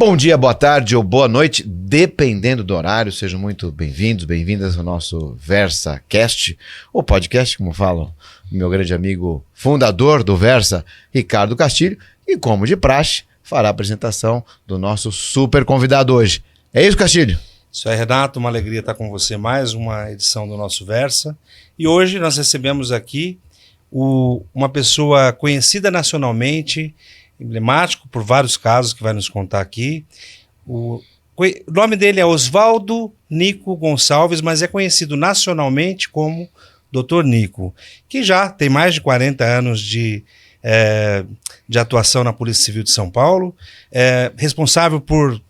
Bom dia, boa tarde ou boa noite, dependendo do horário. Sejam muito bem-vindos, bem-vindas ao nosso VersaCast, ou podcast, como fala o meu grande amigo fundador do Versa, Ricardo Castilho, e como de praxe, fará a apresentação do nosso super convidado hoje. É isso, Castilho? Isso aí, Renato, uma alegria estar com você, mais uma edição do nosso Versa. E hoje nós recebemos aqui uma pessoa conhecida nacionalmente, emblemático por vários casos que vai nos contar aqui. O nome dele é Oswaldo Nico Gonçalves, mas é conhecido nacionalmente como Dr. Nico, que já tem mais de 40 anos de atuação na Polícia Civil de São Paulo, responsável por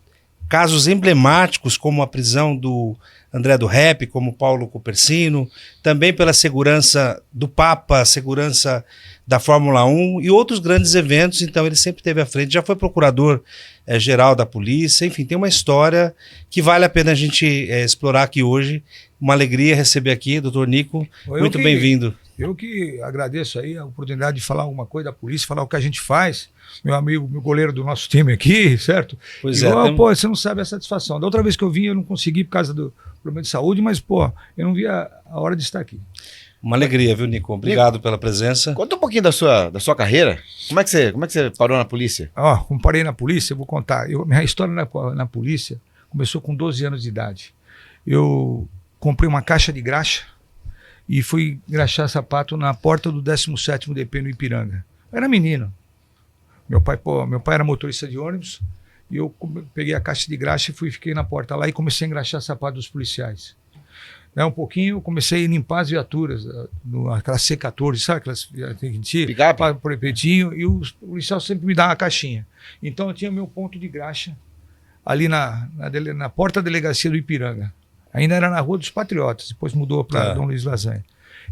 casos emblemáticos como a prisão do André do Rep, como Paulo Cupersino, também pela segurança do Papa, segurança da Fórmula 1 e outros grandes eventos. Então ele sempre esteve à frente, já foi procurador-geral da polícia, enfim, tem uma história que vale a pena a gente explorar aqui hoje. Uma alegria receber aqui, doutor Nico, muito bem-vindo. Eu que agradeço aí a oportunidade de falar alguma coisa da polícia, falar o que a gente faz. Meu amigo, meu goleiro do nosso time aqui, certo? Pois Pô, você não sabe a satisfação. Da outra vez que eu vim, eu não consegui por causa do problema de saúde, mas, pô, eu não vi a hora de estar aqui. Uma alegria, viu, Nico? Obrigado pela presença. Conta um pouquinho da sua carreira. Como é que você parou na polícia? Como parei na polícia, eu vou contar. Minha história na polícia começou com 12 anos de idade. Eu comprei uma caixa de graxa e fui engraxar sapato na porta do 17º DP no Ipiranga. Eu era menino. Meu pai era motorista de ônibus e eu peguei a caixa de graxa e fiquei na porta lá e comecei a engraxar sapato dos policiais. Um pouquinho, eu comecei a limpar as viaturas, aquelas C14, sabe aquelas picape? Por pretinho, e o policial sempre me dava uma caixinha. Então eu tinha meu ponto de graxa ali na porta da delegacia do Ipiranga. Ainda era na Rua dos Patriotas, depois mudou para Dom Luiz Lasanha.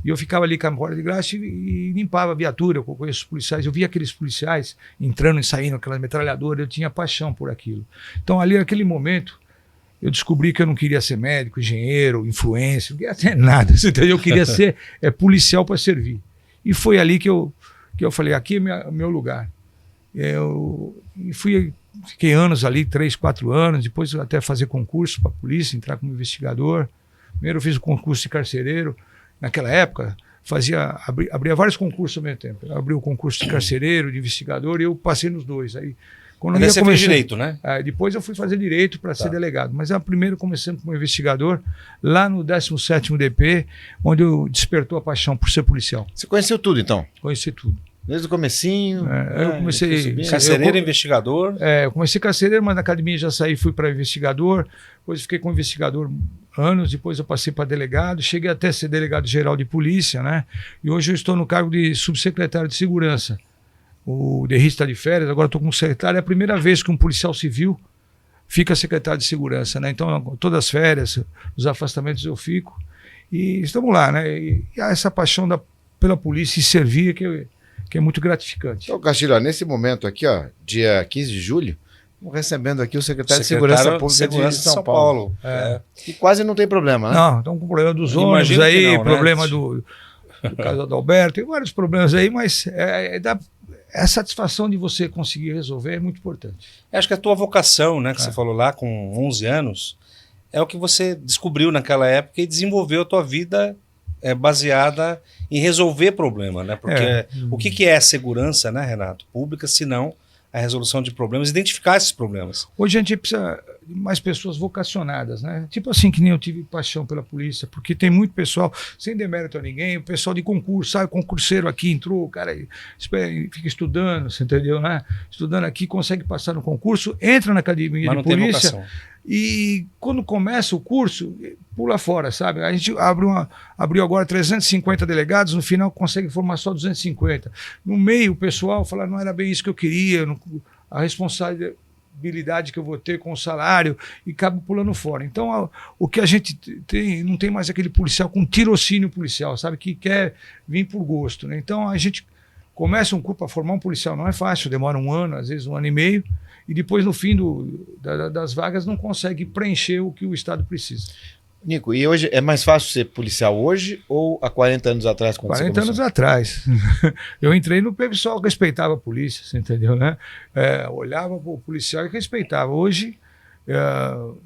E eu ficava ali com a porta de graxa e limpava a viatura. Eu conheço os policiais, eu via aqueles policiais entrando e saindo, aquelas metralhadoras, eu tinha paixão por aquilo. Então ali naquele momento, eu descobri que eu não queria ser médico, engenheiro, influencer, não queria ser nada, entendeu? Eu queria ser policial para servir. E foi ali que eu falei, aqui é meu lugar. Fiquei anos ali, 3, 4 anos, depois até fazer concurso para a polícia, entrar como investigador. Primeiro eu fiz o concurso de carcereiro. Naquela época, abria vários concursos ao mesmo tempo. Eu abri o concurso de carcereiro, de investigador, e eu passei nos dois. Aí, quando você fez direito, né? Depois eu fui fazer direito para ser delegado. Mas primeiro comecei como investigador, lá no 17º DP, onde eu despertou a paixão por ser policial. Você conheceu tudo, então? Conheci tudo. Desde o comecinho? Eu comecei... Carcereiro, investigador? Eu comecei carcereiro, mas na academia já saí, fui para investigador. Depois fiquei como investigador anos, depois eu passei para delegado. Cheguei até a ser delegado-geral de polícia, né? E hoje eu estou no cargo de subsecretário de segurança. O Derri está de férias, agora estou como secretário. É a primeira vez que um policial civil fica secretário de segurança, né? Então, todas as férias, os afastamentos eu fico. E estamos lá, né? E há essa paixão pela polícia e servir que é muito gratificante. Então, Castilho, nesse momento aqui, dia 15 de julho, estamos recebendo aqui o secretário de Segurança Pública de São Paulo. E quase não tem problema, né? Não, estão com problema dos ônibus aí, não, problema, né? do caso do Alberto, tem vários problemas aí, mas a satisfação de você conseguir resolver é muito importante. Acho que a tua vocação, né, que você falou lá com 11 anos, é o que você descobriu naquela época e desenvolveu a tua vida baseada em resolver problema, né? Porque o que é a segurança, né, Renato, pública, se não a resolução de problemas, identificar esses problemas. Hoje a gente precisa de mais pessoas vocacionadas, né? Tipo assim, que nem eu tive paixão pela polícia, porque tem muito pessoal, sem demérito a ninguém, o pessoal de concurso, sabe, concurseiro aqui entrou, o cara fica estudando, você entendeu, né? Estudando aqui, consegue passar no concurso, entra na academia de polícia e quando começa o curso, pula fora, sabe? A gente abriu agora 350 delegados, no final consegue formar só 250. No meio, o pessoal fala, não era bem isso que eu queria, a responsabilidade que eu vou ter com o salário, e acabo pulando fora. Então, o que a gente tem, não tem mais aquele policial com tirocínio policial, sabe? Que quer vir por gosto, né? Então, a gente começa um curso para formar um policial, não é fácil, demora 1 ano, às vezes 1 ano e meio, e depois no fim das vagas não consegue preencher o que o Estado precisa. Nico, e hoje é mais fácil ser policial hoje ou há 40 anos atrás? Quando 40 anos atrás. Eu entrei no pessoal, respeitava a polícia, você entendeu, né? Olhava para o policial e respeitava. Hoje,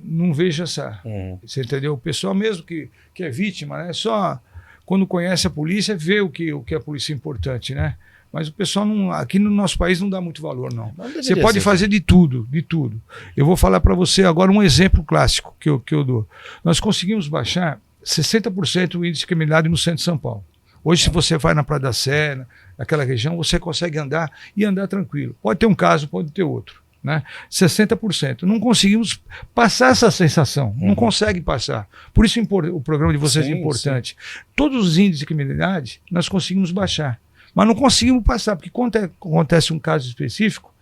não vejo essa... Você entendeu? O pessoal mesmo que é vítima, né? Só quando conhece a polícia, vê o que a polícia é importante, né? Mas o pessoal aqui no nosso país não dá muito valor, não. Você pode fazer de tudo, de tudo. Eu vou falar para você agora um exemplo clássico que eu dou. Nós conseguimos baixar 60% o índice de criminalidade no centro de São Paulo. Hoje, se você vai na Praia da Sé, naquela região, você consegue andar e andar tranquilo. Pode ter um caso, pode ter outro. Né? 60%. Não conseguimos passar essa sensação. Não consegue passar. Por isso o programa de vocês é importante. Sim. Todos os índices de criminalidade nós conseguimos baixar. Mas não conseguimos passar, porque quando acontece um caso específico,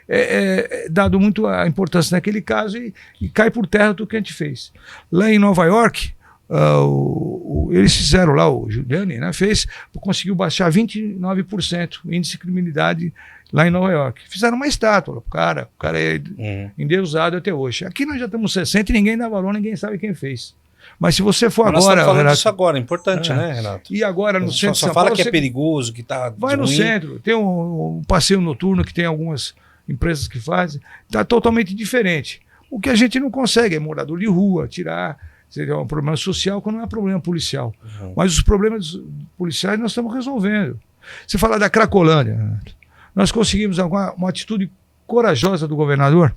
é dado muito a importância naquele caso e cai por terra tudo que a gente fez. Lá em Nova York, eles fizeram lá, o Giuliani, né, conseguiu baixar 29% o índice de criminalidade lá em Nova York. Fizeram uma estátua, o cara é endeusado até hoje. Aqui nós já estamos 60 e ninguém dá valor, ninguém sabe quem fez. Mas se você for agora... Nós estamos falando Renato, disso agora, é importante, né, Renato? E agora no centro de São Paulo... Paulo... Só fala que é perigoso, que está vai no centro, tem um passeio noturno que tem algumas empresas que fazem, está totalmente diferente. O que a gente não consegue é morador de rua, tirar... Seria um problema social quando não é problema policial. Mas os problemas policiais nós estamos resolvendo. Se falar da Cracolândia, nós conseguimos uma atitude corajosa do governador.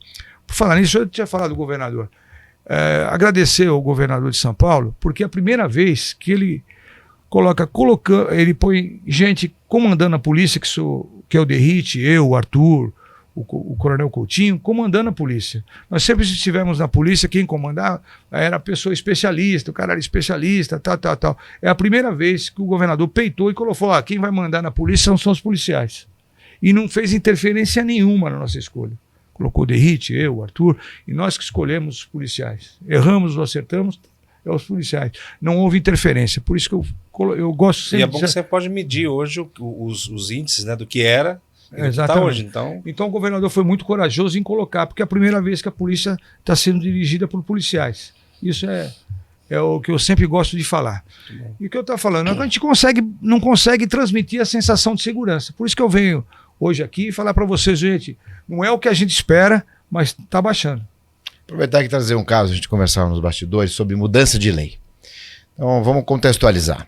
Por falar nisso, eu tinha falado do governador. Agradecer ao governador de São Paulo, porque é a primeira vez que ele ele põe gente comandando a polícia, que é o Derrite, eu, o Arthur, o Coronel Coutinho, comandando a polícia. Nós sempre estivemos na polícia, quem comandava era a pessoa especialista, o cara era especialista, tal. É a primeira vez que o governador peitou e colocou, quem vai mandar na polícia são os policiais. E não fez interferência nenhuma na nossa escolha. Colocou o Derrite, eu, o Arthur, e nós que escolhemos os policiais. Erramos ou acertamos, é os policiais. Não houve interferência. Por isso que eu gosto sempre... E é bom que você pode medir hoje os índices, né, do que era e do que está hoje. Então o governador foi muito corajoso em colocar, porque é a primeira vez que a polícia está sendo dirigida por policiais. Isso é o que eu sempre gosto de falar. E o que eu estou falando é que a gente não consegue transmitir a sensação de segurança. Por isso que eu venho hoje aqui e falar para vocês, gente, não é o que a gente espera, mas está baixando. Aproveitar e trazer um caso, a gente conversava nos bastidores sobre mudança de lei. Então vamos contextualizar.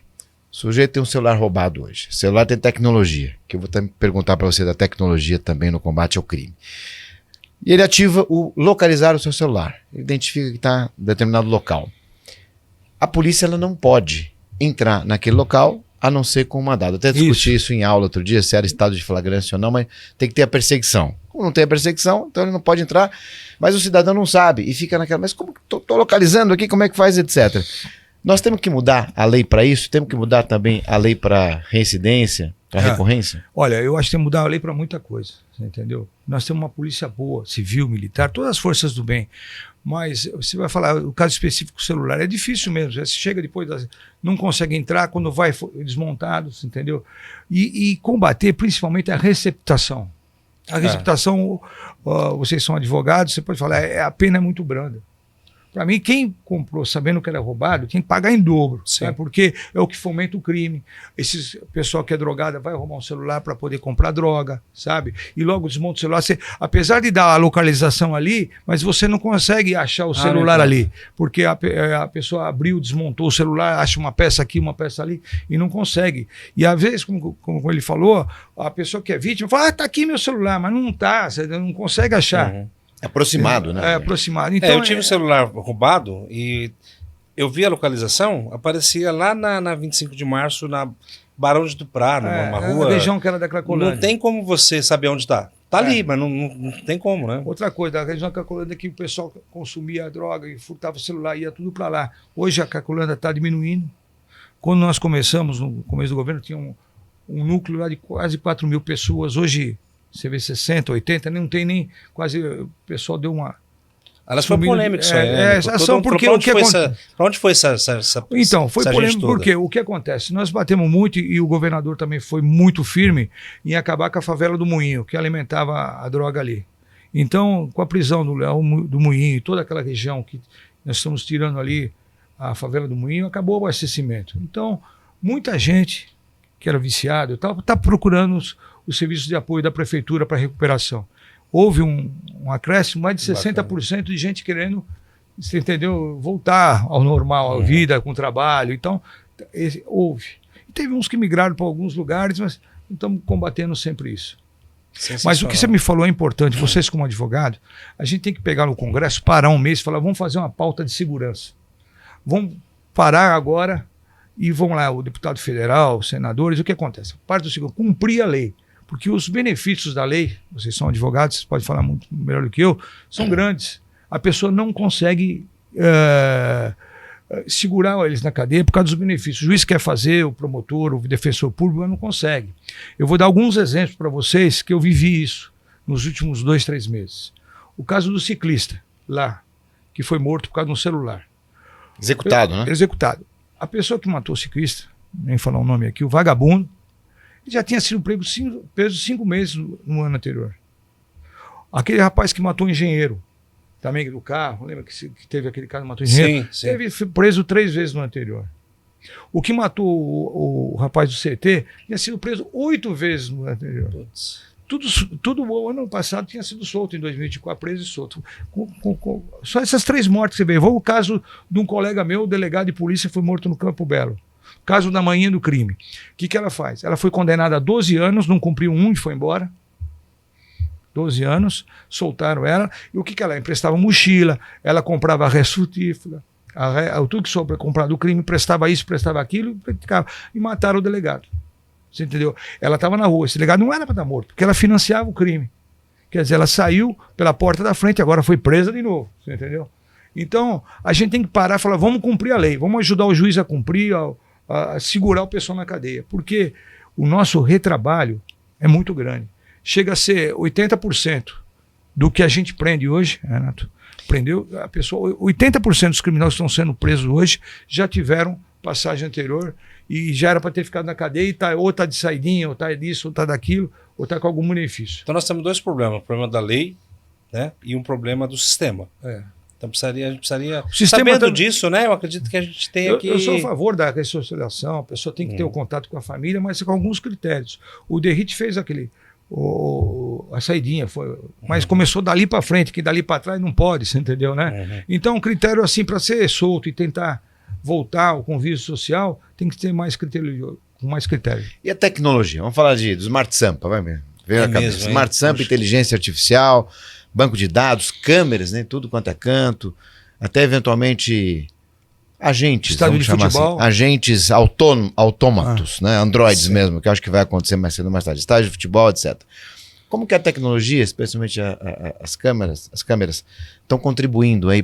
O sujeito tem um celular roubado hoje. O celular tem tecnologia, que eu vou também perguntar para você da tecnologia também no combate ao crime. E ele ativa o localizar o seu celular. Ele identifica que está em determinado local. A polícia ela não pode entrar naquele local a não ser com um mandado. Até discuti isso em aula outro dia, se era estado de flagrância ou não, mas tem que ter a perseguição. Como não tem a perseguição, então ele não pode entrar, mas o cidadão não sabe e fica naquela, mas como que estou localizando aqui, como é que faz, etc. Nós temos que mudar a lei para isso, temos que mudar também a lei para reincidência, para recorrência? Olha, eu acho que tem que mudar a lei para muita coisa, você entendeu? Nós temos uma polícia boa, civil, militar, todas as forças do bem. Mas você vai falar, o caso específico do celular, é difícil mesmo. Você chega depois, não consegue entrar, quando vai desmontado, entendeu? E combater principalmente a receptação. A receptação, vocês são advogados, você pode falar, a pena é muito branda. Para mim, quem comprou sabendo que era roubado, tem que pagar em dobro, sabe? Porque é o que fomenta o crime. Esse pessoal que é drogado vai roubar um celular para poder comprar droga, sabe? E logo desmonta o celular. Apesar de dar a localização ali, mas você não consegue achar o celular ali. Porque a pessoa abriu, desmontou o celular, acha uma peça aqui, uma peça ali, e não consegue. E às vezes, como ele falou, a pessoa que é vítima fala, tá aqui meu celular, mas não tá, você não consegue achar. É aproximado, né? É aproximado. Então, eu tive o celular roubado e eu vi a localização, aparecia lá na 25 de março, na Barão de Tuprá, numa rua... A região que era da Cracolândia. Não tem como você saber onde está. Tá ali, mas não tem como, né? Outra coisa, a região da Cracolândia que o pessoal consumia droga e furtava o celular, ia tudo para lá. Hoje a Cracolândia está diminuindo. Quando nós começamos, no começo do governo, tinha um núcleo lá de quase 4 mil pessoas. Hoje... Você vê 60, 80, não tem nem quase... O pessoal deu uma... Elas foi polêmica isso aí. Para onde foi essa Então, foi polêmico porque o que acontece? Nós batemos muito e o governador também foi muito firme em acabar com a favela do Moinho, que alimentava a droga ali. Então, com a prisão do Léo do Moinho e toda aquela região que nós estamos tirando ali a favela do Moinho, acabou o abastecimento. Então, muita gente que era viciado está procurando os serviços de apoio da prefeitura para recuperação. Houve um acréscimo, mais de 60% de gente querendo, você entendeu, voltar ao normal, à vida, com trabalho. Então, houve. E teve uns que migraram para alguns lugares, mas estamos combatendo sempre isso. Mas o que você me falou é importante. Vocês, como advogado, a gente tem que pegar no Congresso, parar um mês e falar, vamos fazer uma pauta de segurança. Vamos parar agora e vamos lá, o deputado federal, os senadores, o que acontece? Parte do segundo, cumprir a lei. Porque os benefícios da lei, vocês são advogados, vocês podem falar muito melhor do que eu, são grandes. A pessoa não consegue segurar eles na cadeia por causa dos benefícios. O juiz quer fazer, o promotor, o defensor público, mas não consegue. Eu vou dar alguns exemplos para vocês que eu vivi isso nos últimos 2, 3 meses. O caso do ciclista lá, que foi morto por causa de um celular. Executado, né? Executado. A pessoa que matou o ciclista, nem falar o nome aqui, o vagabundo, já tinha sido preso 5 meses no ano anterior. Aquele rapaz que matou o engenheiro, também do carro, lembra que teve aquele cara que matou o engenheiro? Sim. Teve preso 3 vezes no anterior. O que matou o rapaz do CT tinha sido preso 8 vezes no anterior. Tudo o ano passado tinha sido solto, em 2024, preso e solto. Só essas 3 mortes que você vê. Vou o caso de um colega meu, delegado de polícia, foi morto no Campo Belo. Caso da manhã do crime. O que ela faz? Ela foi condenada a 12 anos, não cumpriu e foi embora. 12 anos, soltaram ela. E o que ela emprestava? Mochila, ela comprava res frutífera, tudo que sobra comprar do crime, prestava isso, prestava aquilo, e mataram o delegado. Você entendeu? Ela estava na rua, esse delegado não era para estar morto, porque ela financiava o crime. Quer dizer, ela saiu pela porta da frente, agora foi presa de novo. Você entendeu? Então, a gente tem que parar e falar, vamos cumprir a lei, vamos ajudar o juiz a cumprir, a segurar o pessoal na cadeia, porque o nosso retrabalho é muito grande. Chega a ser 80% do que a gente prende hoje, Renato. Prendeu a pessoa, 80% dos criminosos que estão sendo presos hoje já tiveram passagem anterior e já era para ter ficado na cadeia e ou está de saidinha, ou está disso, ou está daquilo, ou está com algum benefício. Então nós temos 2 problemas, o problema da lei, né, e um problema do sistema. Então a gente precisaria sabendo disso, né? Eu acredito que a gente tem aqui... Eu sou a favor da ressocialização, a pessoa tem que ter o contato com a família, mas com alguns critérios. O Derrite fez a saidinha, mas começou dali para frente, que dali para trás não pode, você entendeu, né? Então, um critério assim, para ser solto e tentar voltar ao convívio social, tem que ter mais critério, com mais critério. E a tecnologia? Vamos falar do Smart Sampa, vai ver a cabeça. Smart Sampa, inteligência artificial, banco de dados, câmeras, né? Tudo quanto é canto, até eventualmente agentes, estádio vamos de chamar futebol. assim, agentes autômatos, né? Androids mesmo, que eu acho que vai acontecer mais cedo ou mais tarde, estádio de futebol, etc. Como que a tecnologia, especialmente as câmeras, estão contribuindo aí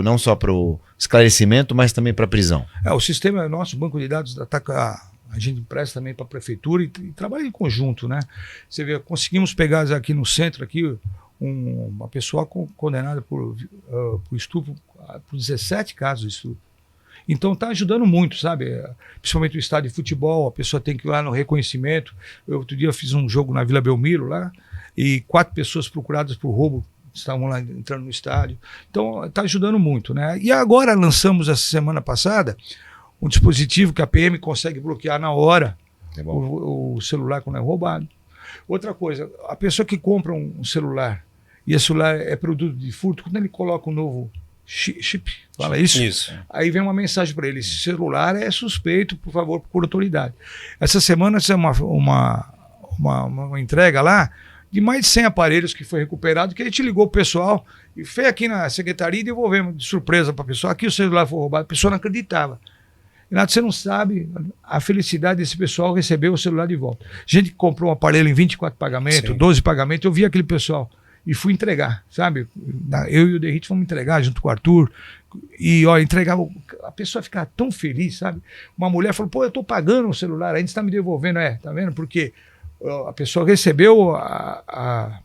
não só para o esclarecimento, mas também para a prisão? O sistema nosso, o banco de dados, a gente empresta também para a prefeitura e trabalha em conjunto, né? Você vê, conseguimos pegar aqui no centro, aqui, uma pessoa condenada por estupro, por 17 casos de estupro. Então está ajudando muito, sabe? Principalmente o estádio de futebol, a pessoa tem que ir lá no reconhecimento. Outro dia eu fiz um jogo na Vila Belmiro lá, e 4 pessoas procuradas por roubo estavam lá entrando no estádio. Então está ajudando muito, né? E agora lançamos essa semana passada um dispositivo que a PM consegue bloquear na hora o celular quando é roubado. Outra coisa, a pessoa que compra um celular e esse celular é produto de furto, quando ele coloca um novo chip, fala isso. Aí vem uma mensagem para ele: esse celular é suspeito, por favor, procure autoridade. Essa semana fizemos uma entrega lá de mais de 100 aparelhos que foi recuperado, que a gente ligou pro pessoal e fez aqui na secretaria e devolvemos de surpresa para a pessoa. Aqui o celular foi roubado, a pessoa não acreditava. Renato, você não sabe a felicidade desse pessoal receber o celular de volta. Gente que comprou um aparelho em 24 pagamentos, 12 pagamentos, eu vi aquele pessoal e fui entregar, sabe? Eu e o Derrite fomos entregar junto com o Arthur. E, olha, entregar, a pessoa ficava tão feliz, sabe? Uma mulher falou: pô, eu tô pagando o celular, ainda está me devolvendo. Tá vendo? Porque a pessoa recebeu a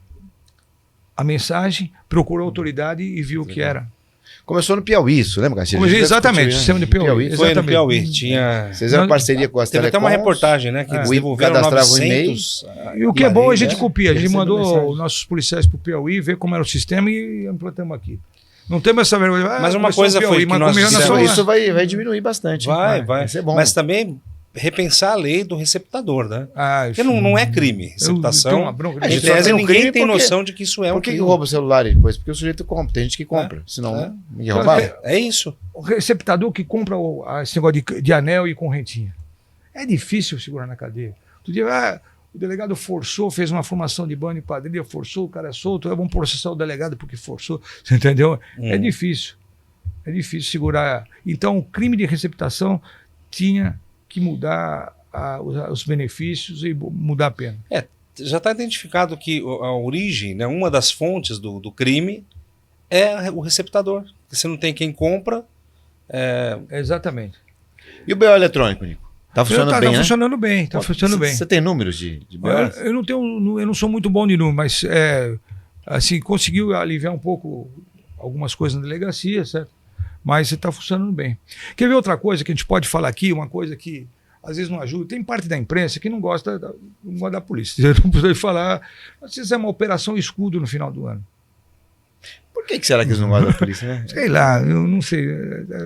mensagem, procurou a autoridade e viu o que era. Começou no Piauí, isso, lembra, Garcia? Exatamente, o sistema de Piauí. Foi no Piauí. Vocês fizeram parceria com as Teve até uma reportagem, né? Que eles devolveram 900. E o que é bom, a gente copia. A gente mandou nossos policiais para o Piauí ver como era o sistema e implantamos aqui. Não tem mais essa vergonha. Mas uma coisa foi que nós Isso, Isso isso vai diminuir bastante. vai ser bom. mas também repensar a lei do receptador, né? Porque isso- não é crime. Receptação, tenho uma bronca em disso. tese, Só tem um ninguém crime tem porque- noção de que isso é um Por que crime. rouba o celular depois? Porque o sujeito compra. Tem gente que compra. Senão, ninguém roubava. É isso. O receptador que compra esse negócio de anel e correntinha. É difícil segurar na cadeia. Outro dia, o delegado forçou, fez uma formação de bando e quadrilha, forçou, o cara é solto, vamos processar o delegado porque forçou. Você entendeu? É difícil. É difícil segurar. Então, o crime de receptação tinha que mudar os benefícios e mudar a pena. Já está identificado que a origem, né, uma das fontes do crime é o receptador. Se não tem quem compra, Exatamente. E o BO eletrônico, Nico? Tá funcionando bem, né? funcionando bem, tá funcionando bem. Você tem números de BO? Eu não sou muito bom de número, mas assim, conseguiu aliviar um pouco algumas coisas na delegacia, certo? Mas está funcionando bem. Quer ver outra coisa que a gente pode falar aqui, uma coisa que às vezes não ajuda? Tem parte da imprensa que não gosta da polícia. Eu não preciso falar, às vezes é uma operação escudo no final do ano. Por que será que eles não gostam da polícia, né? Sei lá, eu não sei.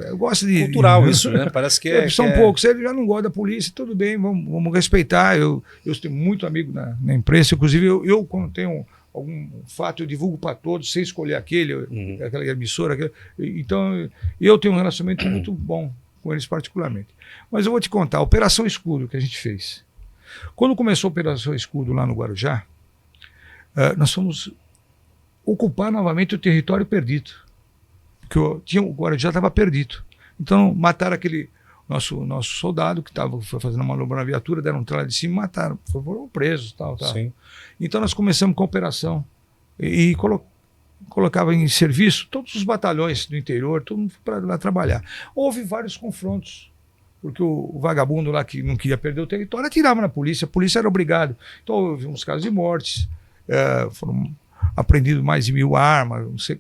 Eu gosto de. cultural isso, né? Parece que São poucos. Se ele já não gosta da polícia, tudo bem, vamos respeitar. Eu tenho muito amigo na imprensa, inclusive eu quando tenho algum fato, eu divulgo para todos, sem escolher aquela emissora. Então, eu tenho um relacionamento muito bom com eles particularmente. Mas eu vou te contar, a Operação Escudo que a gente fez. Quando começou a Operação Escudo lá no Guarujá, nós fomos ocupar novamente o território perdido. Porque o Guarujá estava perdido. Então, mataram aquele nosso soldado que foi fazendo uma manobra na viatura, deram um trela de cima e mataram. Foram presos. Tal. Sim. Então, nós começamos com a operação e colocava em serviço todos os batalhões do interior, todo mundo para lá trabalhar. Houve vários confrontos, porque o vagabundo lá que não queria perder o território atirava na polícia, a polícia era obrigada. Então, houve uns casos de mortes, foram apreendidos mais de 1.000 armas, não sei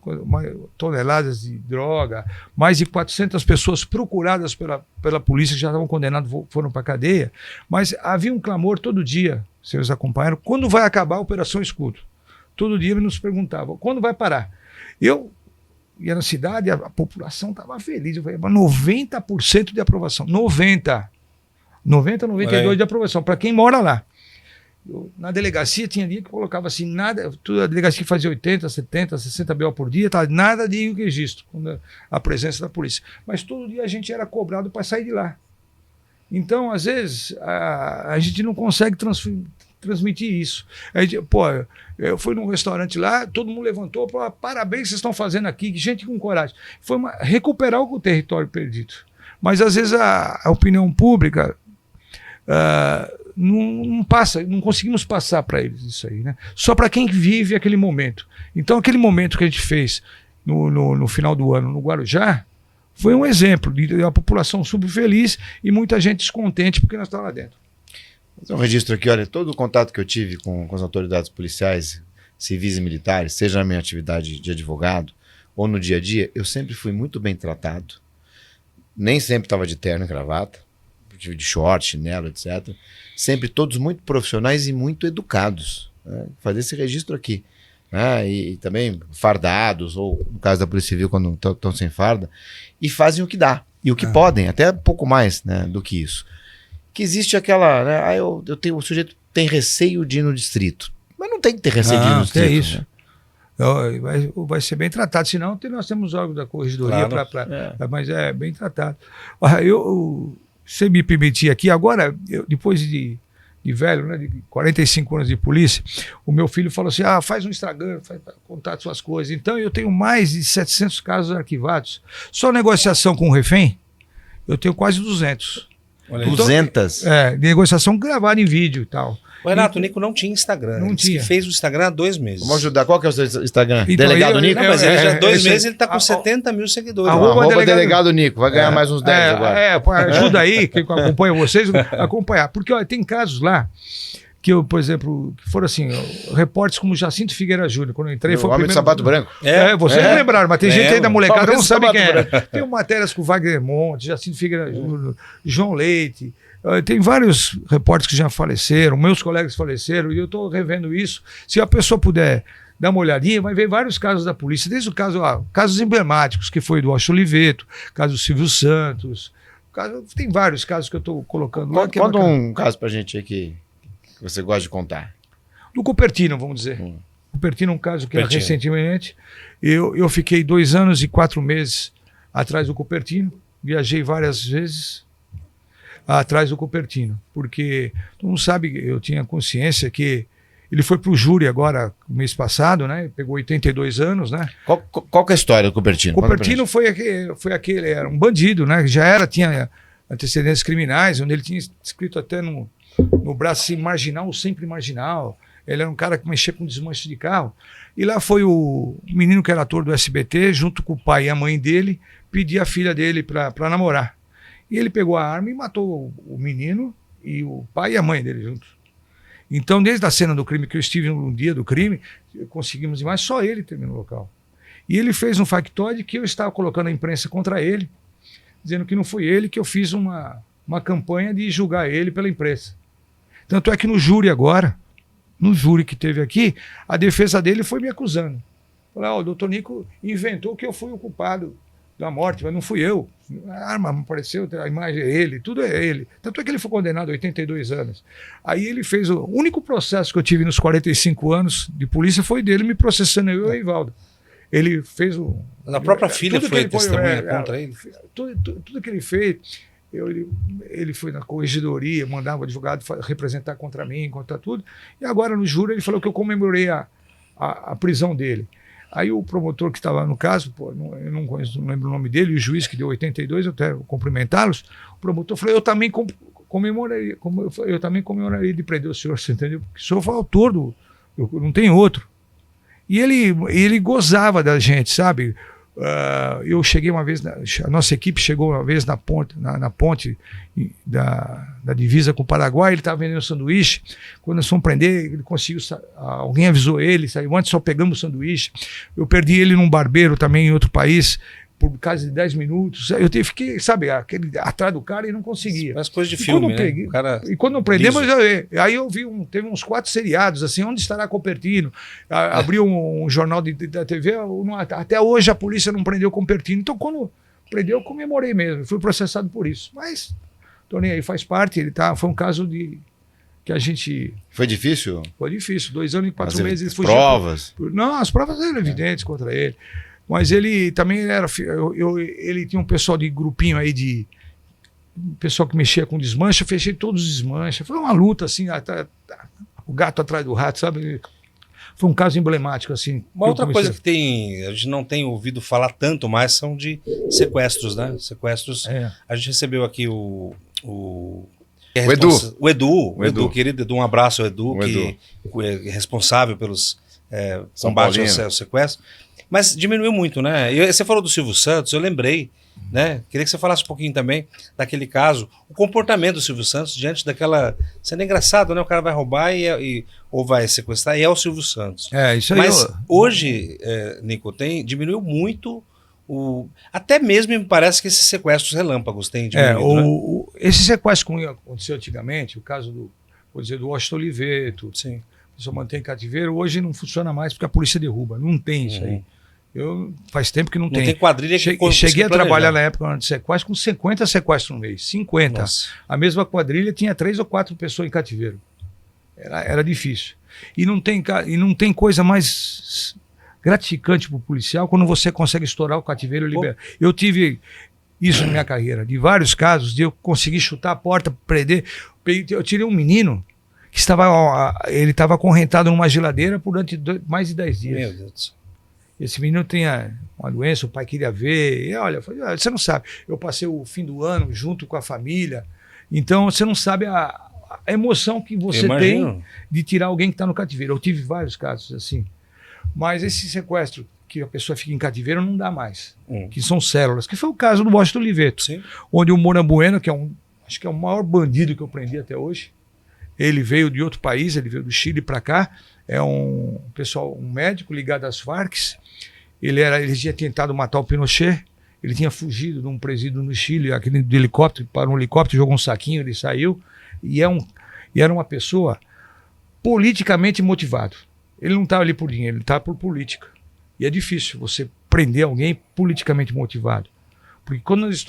toneladas de droga, mais de 400 pessoas procuradas pela polícia que já estavam condenadas, foram para a cadeia, mas havia um clamor todo dia, vocês acompanharam, quando vai acabar a Operação Escudo? Todo dia eles nos perguntavam, quando vai parar? Eu ia na cidade, a população estava feliz, eu falei, 90% de aprovação, 92% de aprovação, para quem mora lá. Na delegacia tinha dia que colocava assim, nada, a delegacia fazia 80, 70, 60 BO por dia, tá, nada de registro, a presença da polícia. Mas todo dia a gente era cobrado para sair de lá. Então, às vezes, a gente não consegue transmitir isso. Eu fui num restaurante lá, todo mundo levantou, falou, parabéns, vocês estão fazendo aqui, gente com coragem. Foi recuperar o território perdido. Mas, às vezes, a opinião pública não passa, não conseguimos passar para eles isso aí, né? Só para quem vive aquele momento. Então, aquele momento que a gente fez no final do ano no Guarujá foi um exemplo de uma população super feliz e muita gente descontente porque nós estávamos lá dentro. Vou fazer um registro aqui, olha, todo o contato que eu tive com as autoridades policiais, civis e militares, seja na minha atividade de advogado ou no dia a dia, eu sempre fui muito bem tratado. Nem sempre estava de terno e gravata, tive de short, chinelo, etc. Sempre todos muito profissionais e muito educados. Né? Fazer esse registro aqui. Né? E também fardados, ou no caso da Polícia Civil, quando estão sem farda, e fazem o que dá. E o que podem, até pouco mais, né, do que isso. Que existe aquela, né, o sujeito tem receio de ir no distrito. Mas não tem que ter receio de ir no distrito. É isso. Né? Vai ser bem tratado, senão nós temos órgãos da corregedoria, mas é bem tratado. Se me permitir aqui, agora, depois de velho, né, de 45 anos de polícia, o meu filho falou assim, faz um Instagram, contar suas coisas. Então eu tenho mais de 700 casos arquivados. Só negociação com o refém, eu tenho quase 200. Olha, 200? Negociação gravada em vídeo e tal. O Renato, o Nico não tinha Instagram. Não tinha. Ele fez o Instagram há 2 meses. Vamos ajudar. Qual que é o seu Instagram? Então, Delegado Nico? Não, mas ele já há 2 meses ele está com 70 mil seguidores. Arroba delegado Nico. Vai ganhar mais uns 10 agora. Ajuda aí, quem acompanha vocês, acompanhar. Porque tem casos lá que eu, por exemplo, que foram assim, repórteres como Jacinto Figueira Júnior, quando eu entrei... O homem do sapato branco. Vocês lembraram, mas tem gente aí da molecada que não sabe quem é. branco. Tem matérias com Wagner Monte, Jacinto Figueira Júnior, João Leite... Tem vários repórteres que já faleceram, meus colegas faleceram, e eu estou revendo isso. Se a pessoa puder dá uma olhadinha, vai ver vários casos da polícia, desde o caso, casos emblemáticos, que foi do Washington Oliveto, caso do Silvio Santos, tem vários casos que eu estou colocando lá. Conta um caso pra gente aí que você gosta de contar. Do Cupertino, vamos dizer. Cupertino é um caso que recentemente eu fiquei 2 anos e 4 meses atrás do Cupertino, viajei várias vezes atrás do Cupertino, porque todo mundo sabe, eu tinha consciência que ele foi para o júri agora, no mês passado, né? Pegou 82 anos, né? Qual que é a história do Cupertino? Cupertino foi aquele, era um bandido, né? Tinha antecedentes criminais, onde ele tinha escrito até no braço assim, marginal ou sempre marginal. Ele era um cara que mexia com desmanche de carro. E lá foi o menino que era ator do SBT, junto com o pai e a mãe dele, pedir a filha dele para namorar. E ele pegou a arma e matou o menino e o pai e a mãe dele juntos. Então, desde a cena do crime, que eu estive no dia do crime, conseguimos imagens, só ele terminou o local. E ele fez um factoide que eu estava colocando a imprensa contra ele, dizendo que não foi ele, que eu fiz uma campanha de julgar ele pela imprensa. Tanto é que no júri agora, no júri que teve aqui, a defesa dele foi me acusando. Falou, o doutor Nico inventou que eu fui o culpado da morte, mas não fui eu. A arma apareceu, a imagem é ele, tudo é ele. Tanto é que ele foi condenado a 82 anos. Aí ele fez o único processo que eu tive nos 45 anos de polícia foi dele me processando, eu e o Eivaldo. Ele fez o... A própria filha foi testemunha contra ele? Tudo que ele fez, ele foi na corregedoria, mandava o advogado representar contra mim, contra tudo. E agora no júri ele falou que eu comemorei a prisão dele. Aí o promotor que estava no caso, eu não conheço, não lembro o nome dele, e o juiz que deu 82, eu até cumprimentá-los, o promotor falou, eu também comemoraria de prender o senhor, você entendeu? Porque o senhor foi autor não tem outro. E ele gozava da gente, sabe? Eu cheguei uma vez, a nossa equipe chegou uma vez na ponte da divisa com o Paraguai, ele estava vendendo sanduíche. Quando nós fomos prender, ele conseguiu, alguém avisou ele, saiu antes, só pegamos o sanduíche. Eu perdi ele num barbeiro também em outro país, por causa de 10 minutos. Eu fiquei, sabe, atrás do cara e não conseguia. As coisas de filme, peguei, né? O cara e quando não prendemos, aí eu vi, teve uns 4 seriados, assim, onde estará Cupertino? Abriu um jornal da TV, até hoje a polícia não prendeu Cupertino. Então, quando prendeu, eu comemorei mesmo, fui processado por isso. Mas, Toninho, aí faz parte, foi um caso que a gente... Foi difícil? Foi difícil, 2 anos e 4 meses. Provas? Não, as provas eram evidentes contra ele. Mas ele também ele tinha um pessoal de grupinho aí pessoal que mexia com desmanche, eu fechei todos os desmanches. Foi uma luta, assim, o gato atrás do rato, sabe? Foi um caso emblemático, assim. Uma outra coisa que a gente não tem ouvido falar tanto mais são de sequestros, né? Sequestros. A gente recebeu aqui o Edu, querido Edu, um abraço ao Edu, que é responsável pelos combates ao sequestro. Mas diminuiu muito, né? Você falou do Silvio Santos, eu lembrei, né? Queria que você falasse um pouquinho também daquele caso, o comportamento do Silvio Santos diante daquela... Sendo engraçado, né? O cara vai roubar ou vai sequestrar e é o Silvio Santos. Isso aí. Mas hoje, Nico, diminuiu muito até mesmo me parece que esses sequestros relâmpagos têm diminuído, né? Esse sequestro que aconteceu antigamente, o caso do Washington Oliveto, sim. A pessoa mantém cativeiro, hoje não funciona mais porque a polícia derruba, não tem isso aí. Faz tempo que não tem. Não tem quadrilha que cheguei a trabalhar na época de sequestro com 50 sequestros no mês. 50. Nossa. A mesma quadrilha tinha 3 ou 4 pessoas em cativeiro. Era difícil. E não tem coisa mais gratificante para o policial quando você consegue estourar o cativeiro e liberar. Eu tive isso na minha carreira, de vários casos, de eu conseguir chutar a porta, prender. Eu tirei um menino que ele estava acorrentado numa geladeira durante mais de 10 dias. Meu Deus do céu. Esse menino tinha uma doença, o pai queria ver. E olha, eu falei, você não sabe. Eu passei o fim do ano junto com a família. Então, você não sabe a emoção que você tem de tirar alguém que está no cativeiro. Eu tive vários casos assim. Mas esse sequestro, que a pessoa fica em cativeiro, não dá mais. Que são células. Que foi o caso do Washington Oliveto. Sim. Onde o Moura Bueno, que acho que é o maior bandido que eu prendi até hoje, ele veio de outro país, ele veio do Chile para cá, é um médico ligado às Farc. Ele tinha tentado matar o Pinochet, ele tinha fugido de um presídio no Chile, aquele do helicóptero, parou um helicóptero, jogou um saquinho, ele saiu, e era uma pessoa politicamente motivado. Ele não está ali por dinheiro, ele está por política. E é difícil você prender alguém politicamente motivado. Porque quando nós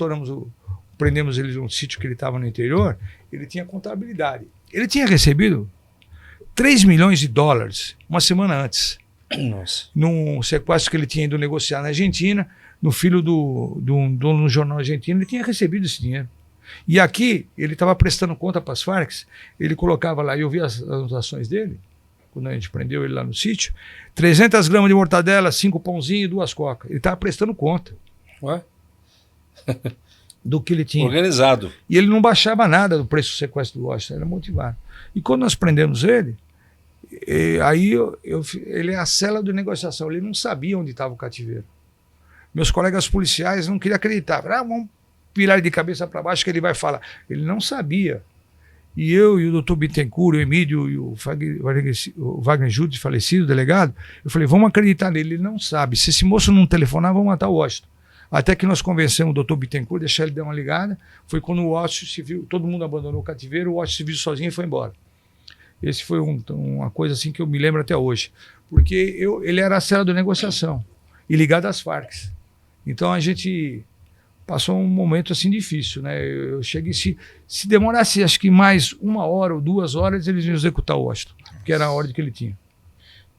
prendemos ele num sítio que ele estava no interior, ele tinha contabilidade. Ele tinha recebido $3 milhões uma semana antes. Nossa. Num sequestro que ele tinha ido negociar na Argentina, no filho de um dono do jornal argentino, ele tinha recebido esse dinheiro. E aqui, ele estava prestando conta para as Farc, ele colocava lá, eu vi as anotações dele, quando a gente prendeu ele lá no sítio, 300 gramas de mortadela, 5 pãozinhos e 2 cocas. Ele estava prestando conta. Ué? Do que ele tinha. Organizado. E ele não baixava nada do preço do sequestro do Washington, era motivado. E quando nós prendemos ele, aí ele é a cela de negociação, ele não sabia onde estava o cativeiro. Meus colegas policiais não queriam acreditar. Vamos virar ele de cabeça para baixo que ele vai falar. Ele não sabia. E eu e o doutor Bittencourt, o Emílio e o Wagner Júlio, falecido, delegado, eu falei, vamos acreditar nele, ele não sabe. Se esse moço não telefonar, vamos matar o Washington. Até que nós convencemos o doutor Bittencourt, deixar ele dar uma ligada. Foi quando o Washington se viu, todo mundo abandonou o cativeiro, o Washington se viu sozinho e foi embora. Esse foi uma coisa assim que eu me lembro até hoje. Porque ele era a cela de negociação e ligado às Farc. Então a gente passou um momento assim difícil, né? Eu cheguei, se demorasse acho que mais 1 hora ou 2 horas, eles iam executar o Washington, que era a ordem que ele tinha.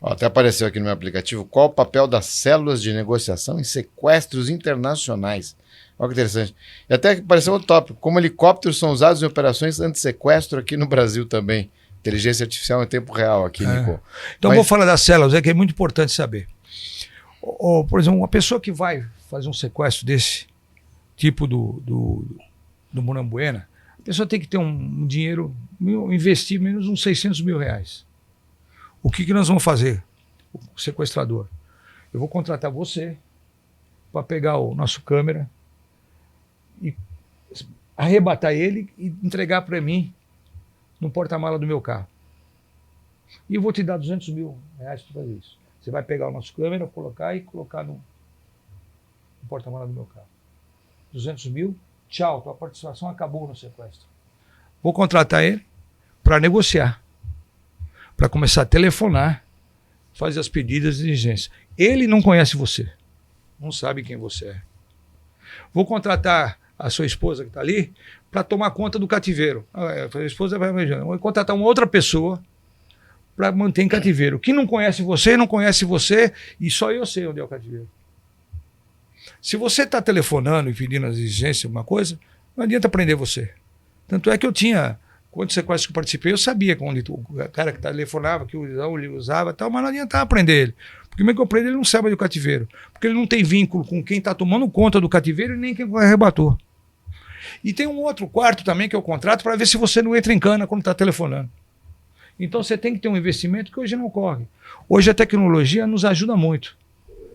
Até apareceu aqui no meu aplicativo, qual o papel das células de negociação em sequestros internacionais? Olha que interessante. E até apareceu outro tópico, como helicópteros são usados em operações anti-sequestro aqui no Brasil também. Inteligência artificial em tempo real aqui, Nico. Então vou falar das células, que é muito importante saber. Por exemplo, uma pessoa que vai fazer um sequestro desse tipo do Murambuena, a pessoa tem que ter um dinheiro, investir menos uns R$600 mil. O que nós vamos fazer? O sequestrador. Eu vou contratar você para pegar o nosso câmera e arrebatar ele e entregar para mim no porta-mala do meu carro. E eu vou te dar R$200 mil para fazer isso. Você vai pegar o nosso câmera, colocar no porta-mala do meu carro. 200 mil, tchau, tua participação acabou no sequestro. Vou contratar ele para negociar, para começar a telefonar, fazer as pedidas de diligência. Ele não conhece você, não sabe quem você é. Vou contratar a sua esposa que está ali para tomar conta do cativeiro. A esposa vai imaginar. Vou contratar uma outra pessoa para manter em cativeiro, que não conhece você e só eu sei onde é o cativeiro. Se você está telefonando e pedindo as exigências, alguma coisa, não adianta prender você. Tanto é que eu tinha, quando você quase que eu participei, eu sabia onde o cara que telefonava, que ele usava e tal, mas não adiantava prender ele. Porque como é que eu prendo ele não sabe do cativeiro? Porque ele não tem vínculo com quem está tomando conta do cativeiro e nem quem arrebatou. E tem um outro quarto também que eu contrato para ver se você não entra em cana quando está telefonando. Então você tem que ter um investimento que hoje não ocorre. Hoje a tecnologia nos ajuda muito,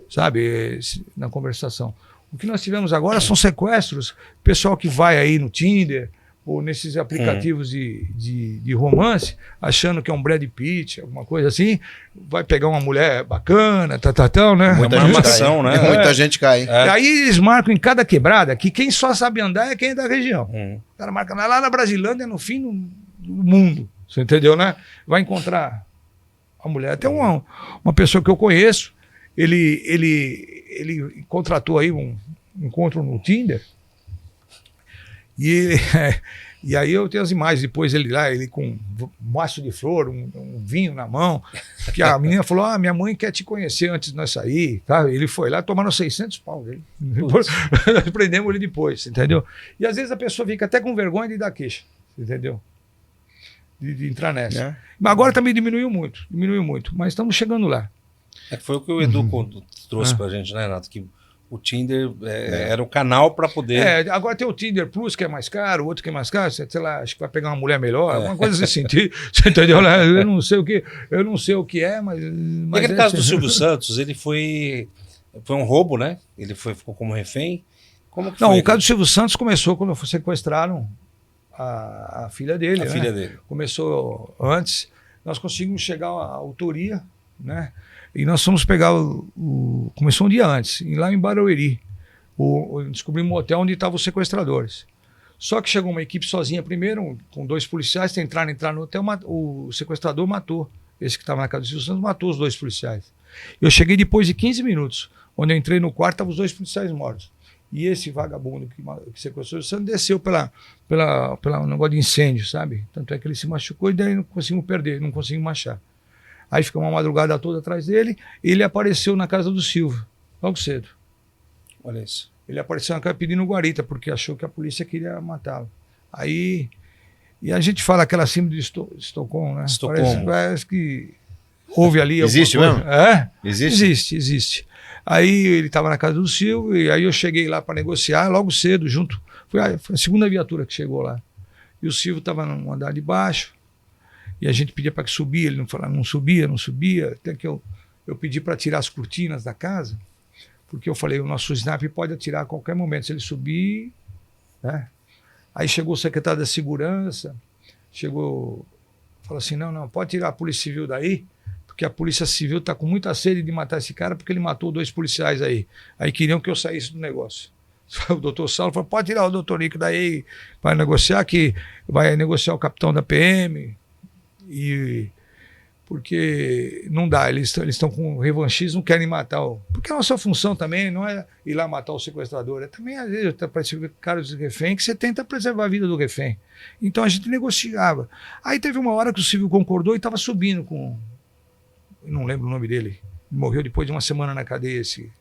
sabe, na conversação. O que nós tivemos agora são sequestros, pessoal que vai aí no Tinder ou nesses aplicativos de romance, achando que é um Brad Pitt, alguma coisa assim, vai pegar uma mulher bacana, né? Muita gente cai, né? Muita gente cai. É. Aí eles marcam em cada quebrada que quem só sabe andar é quem é da região. O cara marca lá na Brasilândia, no fim do mundo, você entendeu, né? Vai encontrar a mulher. Até uma pessoa que eu conheço, ele contratou aí um encontro no Tinder e aí eu tenho as imagens, depois ele com um maço de flor, um vinho na mão, que a menina falou, minha mãe quer te conhecer antes de nós sair, tá? Ele foi lá, tomaram 600 pau dele. Nós prendemos ele depois, entendeu? E às vezes a pessoa fica até com vergonha de dar queixa, entendeu? De entrar nessa. Mas agora também diminuiu muito, mas estamos chegando lá. Foi o que o Edu trouxe pra gente, né, Renato? Que o Tinder era o canal para poder... agora tem o Tinder Plus, que é mais caro, o outro que é mais caro, sei lá, acho que vai pegar uma mulher melhor, alguma coisa nesse sentido, você entendeu? Eu não sei o que é, mas e aquele caso do Silvio Santos, ele foi um roubo, né? Ele ficou como refém. Como que não, foi? O caso do Silvio Santos começou quando sequestraram a filha dele. A filha dele. Começou antes, nós conseguimos chegar à autoria, né? E nós fomos pegar começou um dia antes, lá em Barueri. Descobrimos um hotel onde estavam os sequestradores. Só que chegou uma equipe sozinha primeiro, com 2 policiais, tentaram entrar no hotel, o sequestrador matou esse que estava na casa do Silvio Santos, matou os 2 policiais. Eu cheguei depois de 15 minutos. Quando eu entrei no quarto, estavam os 2 policiais mortos. E esse vagabundo que sequestrou o Santos desceu pela um negócio de incêndio, sabe? Tanto é que ele se machucou e daí não conseguimos perder, não conseguimos achar. Aí ficamos uma madrugada toda atrás dele e ele apareceu na casa do Silvio, logo cedo. Olha isso. Ele apareceu na casa pedindo guarita, porque achou que a polícia queria matá-lo. Aí, e a gente fala aquela síndrome de Estocolmo, né? Estocolmo. Parece que houve ali... Existe mesmo? Existe. Aí ele estava na casa do Silvio, e aí eu cheguei lá para negociar logo cedo, junto. Foi a segunda viatura que chegou lá. E o Silvio estava no andar de baixo, e a gente pedia para que subia, ele não subia, até que eu pedi para tirar as cortinas da casa, porque eu falei, o nosso snap pode atirar a qualquer momento, se ele subir, né? Aí chegou o secretário da segurança, falou assim, não, pode tirar a Polícia Civil daí, porque a Polícia Civil está com muita sede de matar esse cara, porque ele matou 2 policiais aí. Aí queriam que eu saísse do negócio. O doutor Saulo falou, pode tirar o doutor Nico daí, vai negociar, que vai negociar o capitão da PM, porque não dá, eles estão com revanchismo, não querem matar porque a nossa função também não é ir lá matar o sequestrador, é também às vezes parece cara de refém que você tenta preservar a vida do refém. Então a gente negociava. Aí teve uma hora que o Silvio concordou e estava subindo com, eu não lembro o nome dele, morreu depois de uma semana na cadeia esse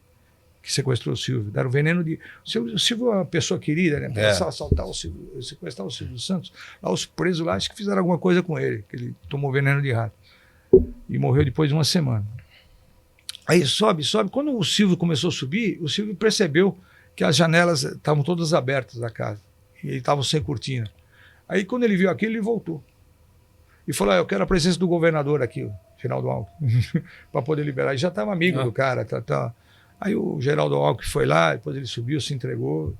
que sequestrou o Silvio, deram veneno de... O Silvio é uma pessoa querida, né? Assaltar o Silvio, sequestrar o Silvio Santos, lá os presos lá, acho que fizeram alguma coisa com ele, que ele tomou veneno de rato. E morreu depois de uma semana. Aí sobe. Quando o Silvio começou a subir, o Silvio percebeu que as janelas estavam todas abertas da casa. E ele estava sem cortina. Aí quando ele viu aquilo, ele voltou. E falou, eu quero a presença do governador aqui, o Geraldo Alckmin, para poder liberar. E já estava amigo do cara. Aí o Geraldo Alckmin foi lá, depois ele subiu, se entregou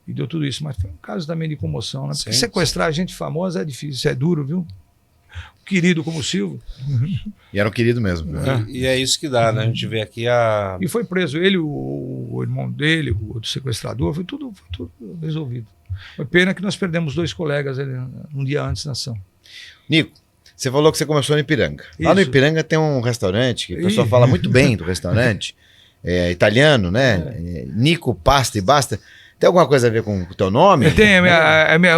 e deu tudo isso. Mas foi um caso também de comoção, né? Porque sequestrar gente famosa é difícil, é duro, viu? Querido como o Silvio. E era um querido mesmo. E é isso que dá, né? A gente vê aqui a... E foi preso ele, o irmão dele, o outro sequestrador, foi tudo resolvido. Foi pena que nós perdemos 2 colegas um dia antes na ação. Nico, você falou que você começou no Ipiranga. Isso. Lá no Ipiranga tem um restaurante, que o pessoal fala muito bem do restaurante, italiano, né? Nico Pasta e Basta. Tem alguma coisa a ver com o teu nome? Tem,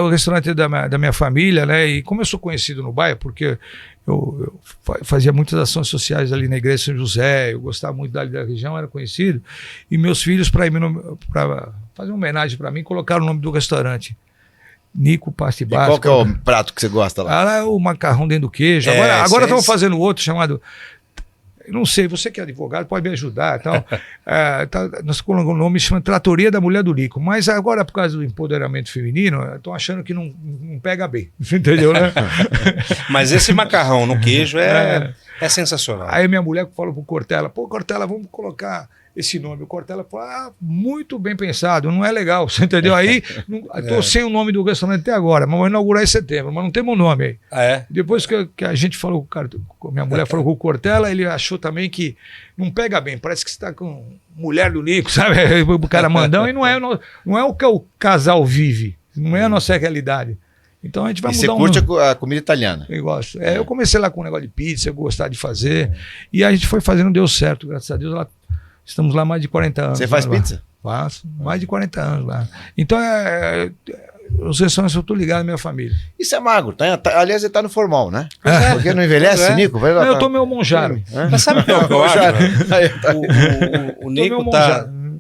o restaurante da minha família, né? E como eu sou conhecido no bairro, porque eu fazia muitas ações sociais ali na igreja de São José, eu gostava muito dali da região, era conhecido. E meus filhos, para fazer uma homenagem para mim, colocaram o nome do restaurante. Nico Pasta e Basta. Qual que é o prato que você gosta lá? O macarrão dentro do queijo. Agora estamos fazendo outro chamado... Não sei, você que é advogado pode me ajudar. Então, nós colocamos o nome, chama Tratoria da Mulher do Nico. Mas agora, por causa do empoderamento feminino, estão achando que não pega bem. Entendeu, né? Mas esse macarrão no queijo é sensacional. Aí minha mulher falou pro Cortella, Cortella, vamos colocar esse nome. O Cortella falou, muito bem pensado, não é legal, você entendeu? Aí, estou sem o nome do restaurante até agora, mas vou inaugurar em setembro, mas não temos o nome aí. Depois que a gente falou, minha mulher falou com o Cortella, ele achou também que não pega bem, parece que você está com mulher do Nico, sabe? O cara mandão, e não é o que o casal vive, não é a nossa realidade. Então a gente vai mudar. E você curte a comida italiana? Eu gosto. Eu comecei lá com um negócio de pizza, eu gostava de fazer, e a gente foi fazendo, deu certo, graças a Deus. Estamos lá mais de 40 anos. Você faz pizza? Faço, mais de 40 anos lá. Então, os restaurantes eu estou ligado à minha família. Isso é magro, aliás, ele está no formal, né? Porque não envelhece, Nico? Vai lá, eu tô meio monjaro. Mas sabe o que eu acho? O Nico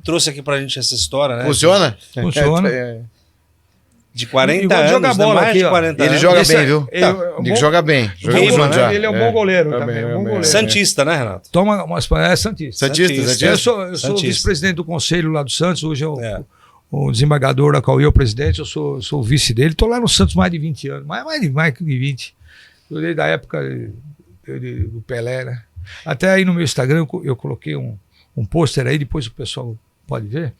trouxe aqui pra gente essa história, né? Funciona? Funciona. De 40 anos, bola mais aqui, de 40 anos. Ele joga bem, viu? Ele joga bem. Ele é um bom goleiro também. Santista, né, Renato? Toma umas... Santista. Santista. Eu sou vice-presidente do conselho lá do Santos, hoje o desembargador da qual eu presidente, eu sou o vice dele. Estou lá no Santos mais de 20 anos, mais de 20. Eu dei da época do Pelé, né? Até aí no meu Instagram eu coloquei um pôster aí, depois o pessoal pode ver.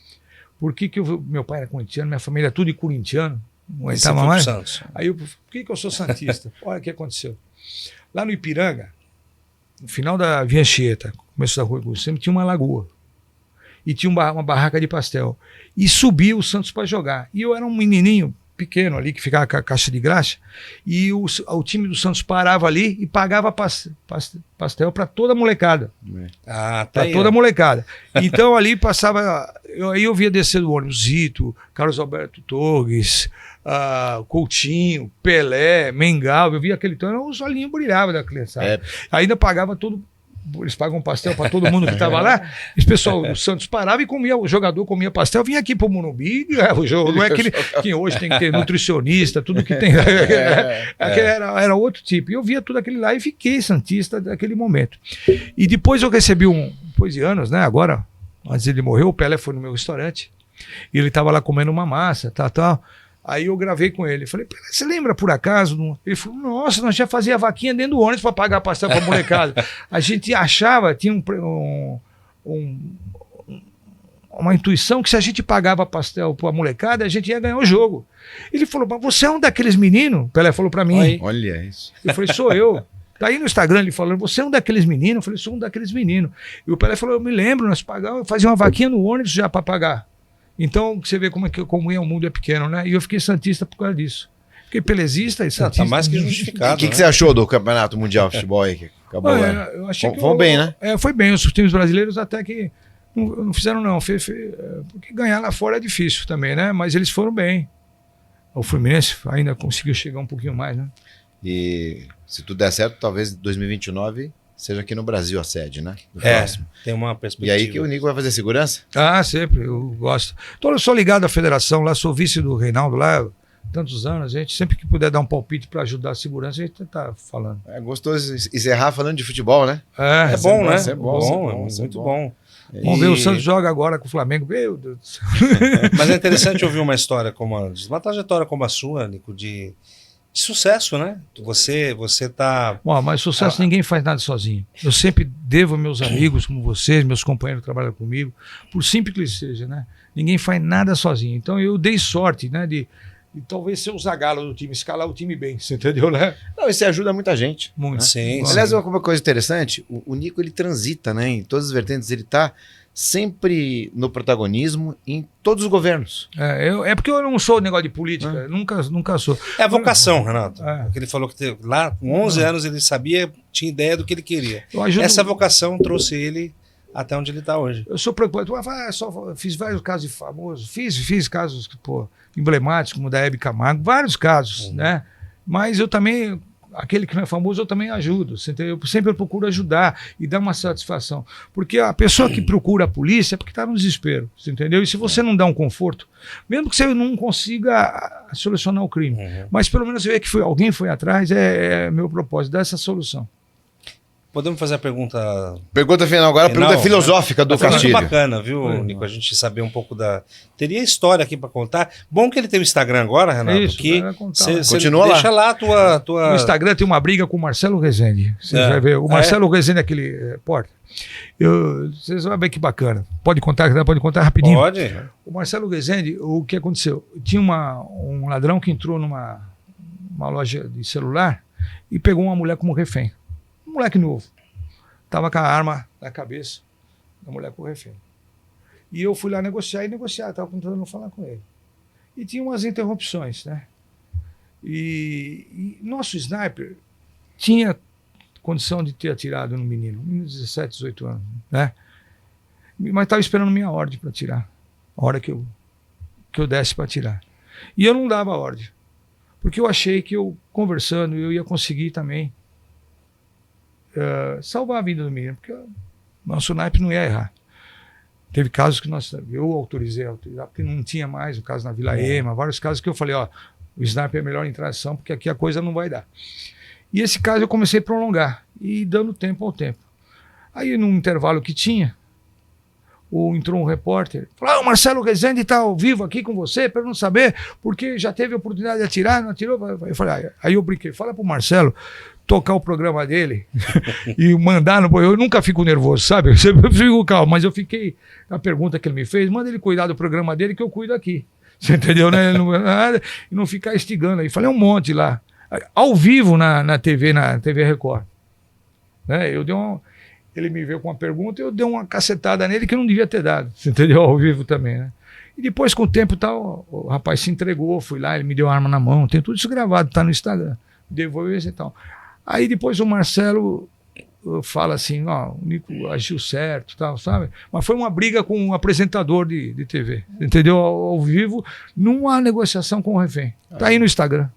Por que meu pai era corintiano, minha família é tudo de corintiano, não aguentava mais. Aí por que eu sou santista? Olha o que aconteceu. Lá no Ipiranga, no final da Via Anchieta, começo da rua sempre tinha uma lagoa. E tinha uma barraca de pastel. E subia o Santos para jogar. E eu era um menininho, pequeno ali, que ficava com a caixa de graxa, e o time do Santos parava ali e pagava pastel para toda a molecada. Ah, tá Para aí, toda ó. a molecada. Então ali passava. Aí eu via descer do ônibus Zito, Carlos Alberto Torres, Coutinho, Pelé, Mengal. Eu via aquele então, os olhinhos brilhavam da criançada. Ainda pagava tudo. Eles pagam pastel para todo mundo que estava lá. Esse pessoal do Santos parava e comia, o jogador comia pastel, vinha aqui para o Morumbi, o jogo. Não é que hoje tem que ter nutricionista, tudo que tem. Era outro tipo. E eu via tudo aquele lá e fiquei santista daquele momento. E depois eu recebi depois de anos, né? Agora, antes ele morreu, o Pelé foi no meu restaurante. E ele estava lá comendo uma massa, tal. Aí eu gravei com ele. Falei, você lembra por acaso? Ele falou, nossa, nós já fazia vaquinha dentro do ônibus para pagar pastel para molecada. A gente achava, tinha uma intuição que se a gente pagava pastel para molecada, a gente ia ganhar o jogo. Ele falou, mas você é um daqueles meninos? Pelé falou para mim. Olha isso. Eu falei, sou eu. Tá aí no Instagram ele falando, você é um daqueles meninos? Eu falei, sou um daqueles meninos. E o Pelé falou, eu me lembro, nós pagávamos, fazia uma vaquinha no ônibus já para pagar. Então, você vê como o mundo é pequeno, né? E eu fiquei santista por causa disso. Fiquei pelezista e santista. Tá mais que justificado. O que você achou do Campeonato Mundial de Futebol aí? Que acabou eu achei que foi bem, né? Foi bem. Os times brasileiros até que não fizeram, não. Porque ganhar lá fora é difícil também, né? Mas eles foram bem. O Fluminense ainda conseguiu chegar um pouquinho mais, né? E se tudo der certo, talvez em 2029 seja aqui no Brasil a sede, né? Próximo. Tem uma perspectiva. E aí que o Nico vai fazer segurança? Sempre, eu gosto. Então eu sou ligado à federação lá, sou vice do Reinaldo lá, tantos anos, a gente sempre que puder dar um palpite para ajudar a segurança, a gente tá falando. É gostoso encerrar falando de futebol, né? É bom, né? É bom, muito bom. Vamos ver, o Santos joga agora com o Flamengo. Meu Deus do céu. Mas é interessante ouvir uma história uma trajetória como a sua, Nico, de sucesso, né? Você tá... Bom, mas sucesso ninguém faz nada sozinho. Eu sempre devo a meus amigos como vocês, meus companheiros que trabalham comigo, por simples que seja, né? Ninguém faz nada sozinho. Então eu dei sorte, né, de talvez ser o Zagallo do time, escalar o time bem, você entendeu, né? Não, isso ajuda muita gente. Muito. Né? Sim. Aliás, uma coisa interessante, o Nico ele transita, né, em todas as vertentes, ele tá sempre no protagonismo em todos os governos. É porque eu não sou negócio de política, nunca sou. É a vocação, Renato. É. Porque ele falou que lá com 11 anos ele sabia, tinha ideia do que ele queria. Eu ajudo- Essa vocação trouxe ele até onde ele está hoje. Eu sou preocupado. Fiz vários casos de famosos, fiz casos emblemáticos, como o da Hebe Camargo, vários casos, né? Mas eu também, aquele que não é famoso, eu também ajudo. Você entendeu? Eu sempre procuro ajudar e dar uma satisfação. Porque a pessoa que procura a polícia é porque está no desespero, você entendeu? E se você não dá um conforto, mesmo que você não consiga solucionar o crime, mas pelo menos você vê que alguém foi atrás, é meu propósito, dar essa solução. Podemos fazer a pergunta... Pergunta final agora, a pergunta filosófica do Foi muito Castilho. bacana, viu, Nico? A gente saber um pouco da... Teria história aqui para contar. Bom que ele tem o Instagram agora, Renato. Isso, que vai contar. cê Continua deixa lá a tua... No Instagram tem uma briga com o Marcelo Rezende. Vocês vão ver. O Marcelo Rezende é aquele porta. Vocês vão ver que bacana. Pode contar rapidinho. Pode. O Marcelo Rezende, o que aconteceu? Tinha um ladrão que entrou numa loja de celular e pegou uma mulher como refém. Um moleque novo. Estava com a arma na cabeça da mulher como refém. E eu fui lá negociar, estava tentando falar com ele. E tinha umas interrupções, né? E nosso sniper tinha condição de ter atirado no menino de 17, 18 anos, né? Mas estava esperando minha ordem para atirar. A hora que eu desse para atirar. E eu não dava ordem. Porque eu achei que eu, conversando, eu ia conseguir também salvar a vida do menino. Porque o nosso naipe não ia errar. Teve casos que eu autorizei, porque não tinha mais, o caso na Vila Ema, vários casos que eu falei, o sniper é melhor entrar em ação, porque aqui a coisa não vai dar. E esse caso eu comecei a prolongar, e dando tempo ao tempo. Aí, num intervalo que tinha, entrou um repórter, falou, Marcelo Rezende está ao vivo aqui com você, para não saber, porque já teve a oportunidade de atirar, não atirou. Eu falei, aí eu brinquei, fala pro Marcelo tocar o programa dele e mandar eu nunca fico nervoso, sabe? Eu sempre fico calmo, mas eu fiquei, a pergunta que ele me fez, manda ele cuidar do programa dele que eu cuido aqui. Você entendeu, né? E não ficar instigando aí. Falei um monte lá. Ao vivo na TV Record. Né? ele me veio com uma pergunta e eu dei uma cacetada nele que eu não devia ter dado, você entendeu? Ao vivo também, né? E depois, com o tempo, tal, o rapaz se entregou, fui lá, ele me deu a arma na mão, tem tudo isso gravado, tá no Instagram, devolveu e tal. Aí depois o Marcelo fala assim, ó, o Nico agiu certo, tal, sabe? Mas foi uma briga com um apresentador de TV, entendeu? Ao vivo, numa negociação com o refém. Tá aí no Instagram.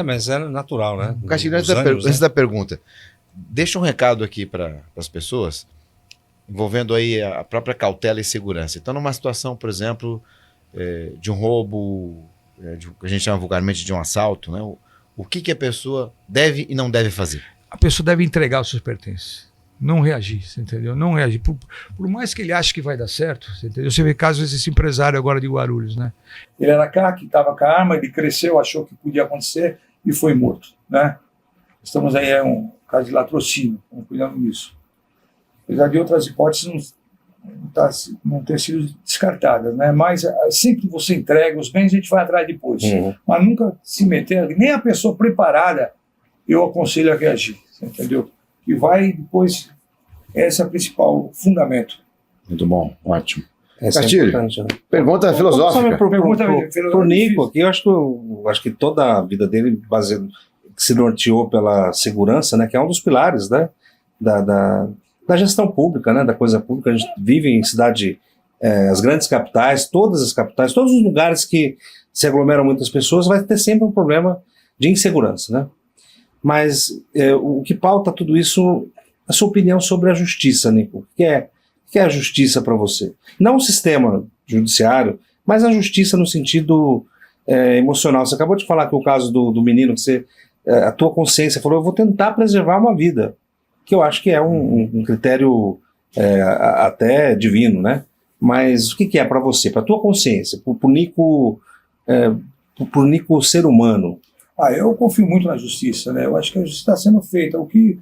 Mas é natural, né? Castilho, antes da pergunta, deixa um recado aqui para as pessoas, envolvendo aí a própria cautela e segurança. Então, numa situação, por exemplo, de um roubo, que a gente chama vulgarmente de um assalto, né? O que a pessoa deve e não deve fazer? A pessoa deve entregar os seus pertences. Não reagir, você entendeu? Não reagir. Por mais que ele ache que vai dar certo, você entendeu? Você vê casos desse empresário agora de Guarulhos, né? Ele era CAC, estava com a arma, ele cresceu, achou que podia acontecer e foi morto, né? Estamos aí, é um caso de latrocínio, estamos cuidando disso. Apesar de outras hipóteses não ter sido descartadas, né? Mas sempre que você entrega os bens, a gente vai atrás depois. Mas nunca se meter, nem a pessoa preparada, eu aconselho a reagir, você entendeu? Que vai depois, esse é o principal fundamento. Muito bom, ótimo. Castilho, pergunta filosófica. Por Nico, aqui, eu acho que toda a vida dele se norteou pela segurança, né? Que é um dos pilares, né? Da gestão pública, né, da coisa pública. A gente vive em as grandes capitais, todas as capitais, todos os lugares que se aglomeram muitas pessoas, vai ter sempre um problema de insegurança, né? Mas o que pauta tudo isso, a sua opinião sobre a justiça, Nico. O que é a justiça para você? Não o sistema judiciário, mas a justiça no sentido emocional. Você acabou de falar que o caso do menino, que a tua consciência falou, eu vou tentar preservar uma vida, que eu acho que é um critério até divino, né? Mas o que é para você, para a tua consciência, pro Nico ser humano? Eu confio muito na justiça, né? Eu acho que a justiça está sendo feita. O que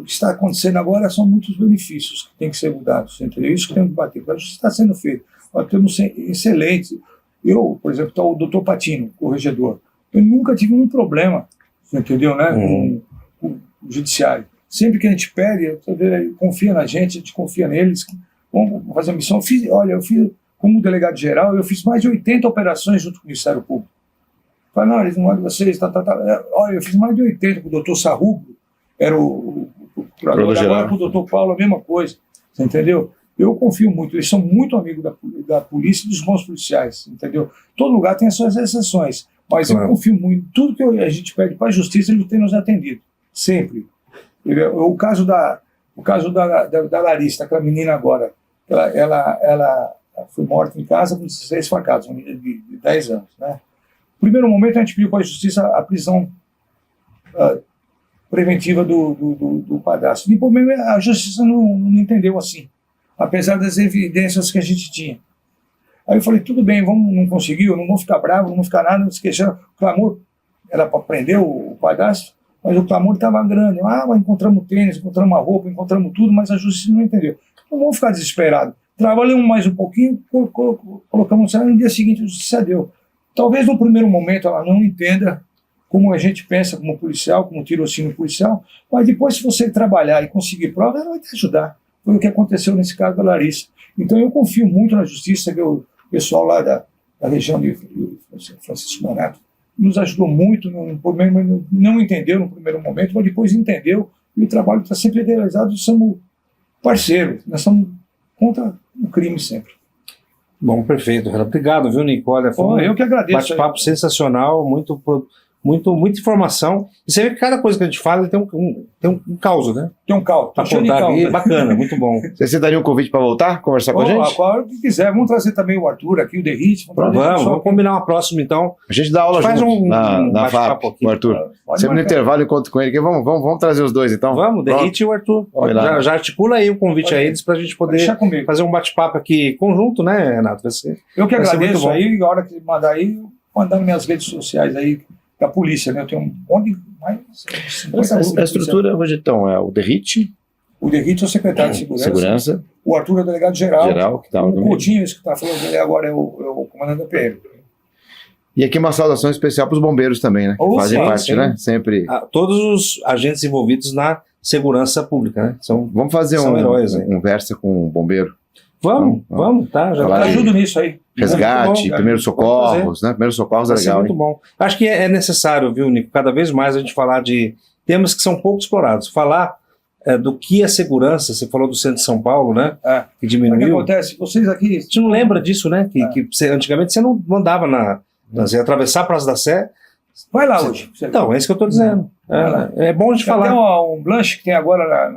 está acontecendo agora são muitos benefícios que têm que ser mudados, entendeu? Isso que temos que bater. A justiça está sendo feita. Nós temos excelentes. Eu, por exemplo, o doutor Patino, corregedor. Eu nunca tive um problema, entendeu, né? Com o judiciário. Sempre que a gente pede, ele confia na gente, a gente confia neles. Vamos fazer a missão. Eu fiz, como delegado geral, eu fiz mais de 80 operações junto com o Ministério Público. Falei, não, eles não mandam vocês, Olha, eu fiz mais de 80 com o doutor Sarrubro, era o procurador, agora com o doutor Paulo, a mesma coisa, você entendeu? Eu confio muito, eles são muito amigos da polícia e dos bons policiais, entendeu? Todo lugar tem as suas exceções, mas eu confio muito, tudo que a gente pede para a justiça, ele tem nos atendido, sempre. O caso da Larissa, aquela menina agora, ela foi morta em casa com 16 facadas, uma menina de 10 anos, né? No primeiro momento, a gente pediu para a justiça a prisão preventiva do padrasto. Depois mesmo, a justiça não entendeu assim, apesar das evidências que a gente tinha. Aí eu falei, tudo bem, não conseguiu, não vou ficar bravo, não vou ficar nada, não se queixando. O clamor era para prender o padrasto, mas o clamor estava grande. Mas encontramos tênis, encontramos uma roupa, encontramos tudo, mas a justiça não entendeu. Não vamos ficar desesperados. Trabalhamos mais um pouquinho, colocamos no dia seguinte a justiça deu. Talvez no primeiro momento ela não entenda como a gente pensa como policial, como tirocínio policial, mas depois, se você trabalhar e conseguir prova, ela vai te ajudar. Foi o que aconteceu nesse caso da Larissa. Então eu confio muito na justiça, que o pessoal lá da região de Francisco Morato nos ajudou muito, não entendeu no primeiro momento, mas depois entendeu, e o trabalho está sempre realizado, somos parceiros, nós somos contra o crime sempre. Bom, perfeito, Renato. Obrigado, viu, Nico? Olha, foi eu que agradeço. Bate-papo sensacional, muita informação. E você vê que cada coisa que a gente fala tem um caos, né? Tem um caos. Pra contar aqui, bacana, muito bom. Você daria um convite para voltar, conversar com a gente? Claro que quiser. Vamos trazer também o Arthur aqui, o Derrite. Vamos combinar uma próxima, então. A gente dá aula junto na FAP, o Arthur. Sempre no intervalo, encontro com ele. Vamos trazer os dois, então. Vamos, o Derrite e o Arthur. Já articula aí o convite a eles pra gente poder fazer um bate-papo aqui conjunto, né, Renato? Eu que agradeço aí, a hora que mandar aí, mandando minhas redes sociais aí, da polícia, né? Eu tenho a estrutura hoje, então, é o Derrite. O Derrite é o secretário de segurança. O Arthur é o delegado geral. Que tá o Coutinho, esse que está falando dele agora, é o comandante da PM. E aqui uma saudação especial para os bombeiros também, né? Que fazem parte, né? Sempre. Todos os agentes envolvidos na segurança pública, né? Vamos fazer são heróis, um Versa com um bombeiro. Vamos, tá? Já Falar tá. de Ajudo nisso aí. Resgate, Muito bom, primeiros socorros, né? Primeiros socorros é Vai ser legal, muito hein? bom. Acho que é necessário, viu, Nico, cada vez mais a gente falar de temas que são pouco explorados. Falar do que é segurança, você falou do centro de São Paulo, né? Que O que diminuiu. acontece? Vocês aqui. A gente não lembra disso, né? Que antigamente você não andava você ia atravessar a Praça da Sé. Vai lá hoje. Então, é isso que eu estou dizendo. É bom a gente Tem falar. até um blanche que tem agora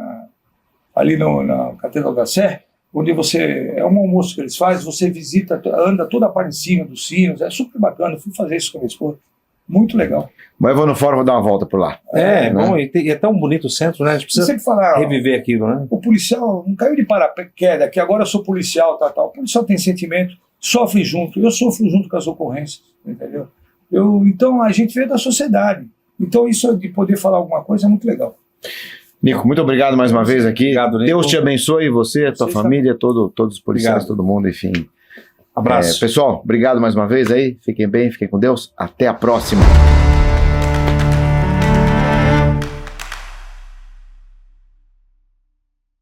ali na Catedral da Sé, onde é um almoço que eles fazem, você visita, anda toda a parte de cima dos sinos, é super bacana. Eu fui fazer isso com a minha esposa. Muito legal. Mas eu vou no fórum, vou dar uma volta por lá. É né? bom, e é tão bonito o centro, né? A gente Você precisa sempre fala, reviver aquilo, né? o policial não caiu de paraquedas, que agora eu sou policial, tal. O policial tem sentimento, sofre junto, eu sofro junto com as ocorrências, entendeu? Então a gente veio da sociedade. Então isso de poder falar alguma coisa é muito legal. Nico, muito obrigado mais uma vez aqui. Obrigado, Nico. Deus te abençoe, você, a tua Vocês família, todos os policiais, Obrigado. todo mundo, enfim. Abraço. Pessoal, obrigado mais uma vez aí. Fiquem bem, fiquem com Deus. Até a próxima.